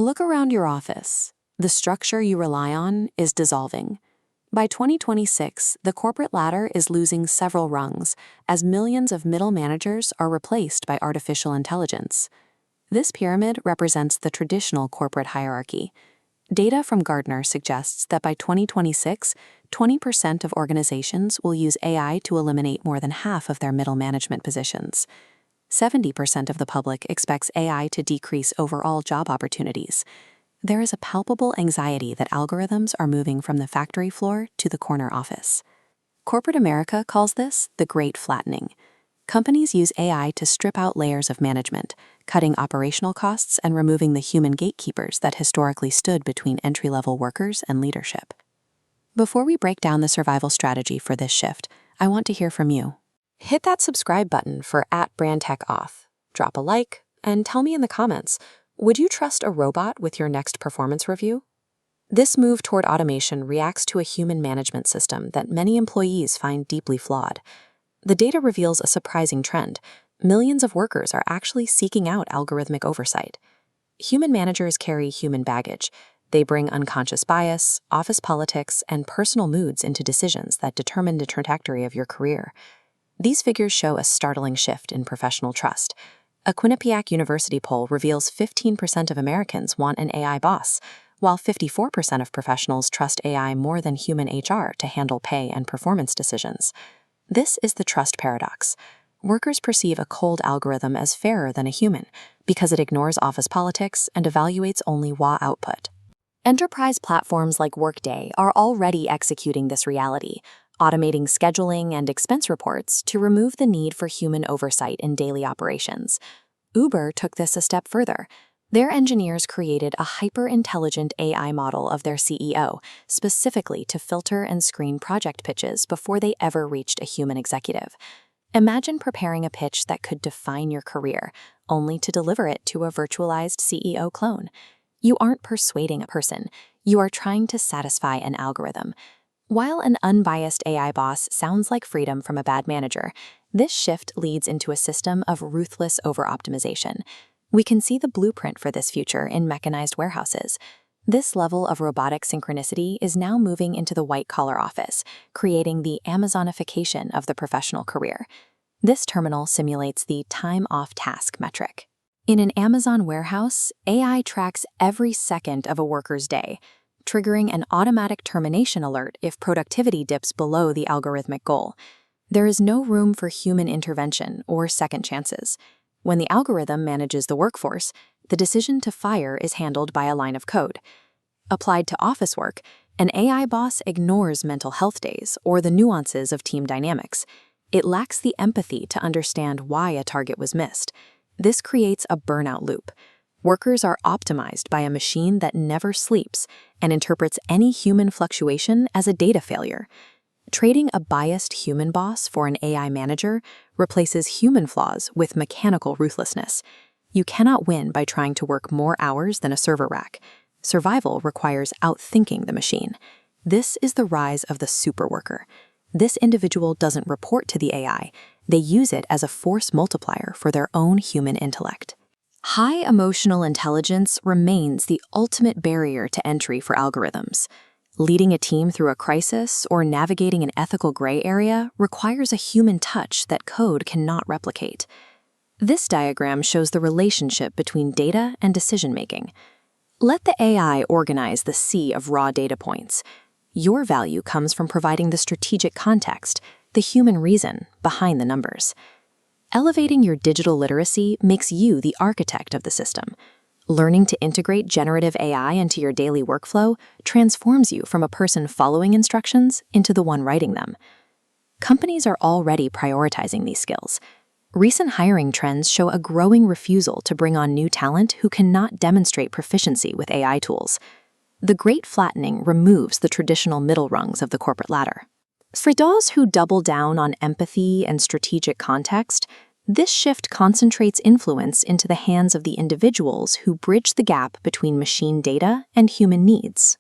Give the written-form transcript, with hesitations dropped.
Look around your office. The structure you rely on is dissolving. By 2026, the corporate ladder is losing several rungs as millions of middle managers are replaced by artificial intelligence. This pyramid represents the traditional corporate hierarchy. Data from Gartner suggests that by 2026, 20% of organizations will use AI to eliminate more than half of their middle management positions. 70% of the public expects AI to decrease overall job opportunities. There is a palpable anxiety that algorithms are moving from the factory floor to the corner office. Corporate America calls this the Great Flattening. Companies use AI to strip out layers of management, cutting operational costs and removing the human gatekeepers that historically stood between entry-level workers and leadership. Before we break down the survival strategy for this shift, I want to hear from you. Hit that subscribe button for @BrandTechAuth, drop a like, and tell me in the comments, would you trust a robot with your next performance review? This move toward automation reacts to a human management system that many employees find deeply flawed. The data reveals a surprising trend. Millions of workers are actually seeking out algorithmic oversight. Human managers carry human baggage. They bring unconscious bias, office politics, and personal moods into decisions that determine the trajectory of your career. These figures show a startling shift in professional trust. A Quinnipiac University poll reveals 15% of Americans want an AI boss, while 54% of professionals trust AI more than human HR to handle pay and performance decisions. This is the trust paradox. Workers perceive a cold algorithm as fairer than a human because it ignores office politics and evaluates only raw output. Enterprise platforms like Workday are already executing this reality, automating scheduling and expense reports to remove the need for human oversight in daily operations. Uber took this a step further. Their engineers created a hyper-intelligent AI model of their CEO, specifically to filter and screen project pitches before they ever reached a human executive. Imagine preparing a pitch that could define your career, only to deliver it to a virtualized CEO clone. You aren't persuading a person, you are trying to satisfy an algorithm. While an unbiased AI boss sounds like freedom from a bad manager, this shift leads into a system of ruthless over-optimization. We can see the blueprint for this future in mechanized warehouses. This level of robotic synchronicity is now moving into the white-collar office, creating the Amazonification of the professional career. This terminal simulates the time-off task metric. In an Amazon warehouse, AI tracks every second of a worker's day, triggering an automatic termination alert if productivity dips below the algorithmic goal. There is no room for human intervention or second chances. When the algorithm manages the workforce, the decision to fire is handled by a line of code. Applied to office work, an AI boss ignores mental health days or the nuances of team dynamics. It lacks the empathy to understand why a target was missed. This creates a burnout loop. Workers are optimized by a machine that never sleeps and interprets any human fluctuation as a data failure. Trading a biased human boss for an AI manager replaces human flaws with mechanical ruthlessness. You cannot win by trying to work more hours than a server rack. Survival requires outthinking the machine. This is the rise of the superworker. This individual doesn't report to the AI. They use it as a force multiplier for their own human intellect. High emotional intelligence remains the ultimate barrier to entry for algorithms. Leading a team through a crisis or navigating an ethical gray area requires a human touch that code cannot replicate. This diagram shows the relationship between data and decision-making. Let the AI organize the sea of raw data points. Your value comes from providing the strategic context, the human reason behind the numbers. Elevating your digital literacy makes you the architect of the system. Learning to integrate generative AI into your daily workflow transforms you from a person following instructions into the one writing them. Companies are already prioritizing these skills. Recent hiring trends show a growing refusal to bring on new talent who cannot demonstrate proficiency with AI tools. The Great Flattening removes the traditional middle rungs of the corporate ladder. For those who double down on empathy and strategic context, this shift concentrates influence into the hands of the individuals who bridge the gap between machine data and human needs.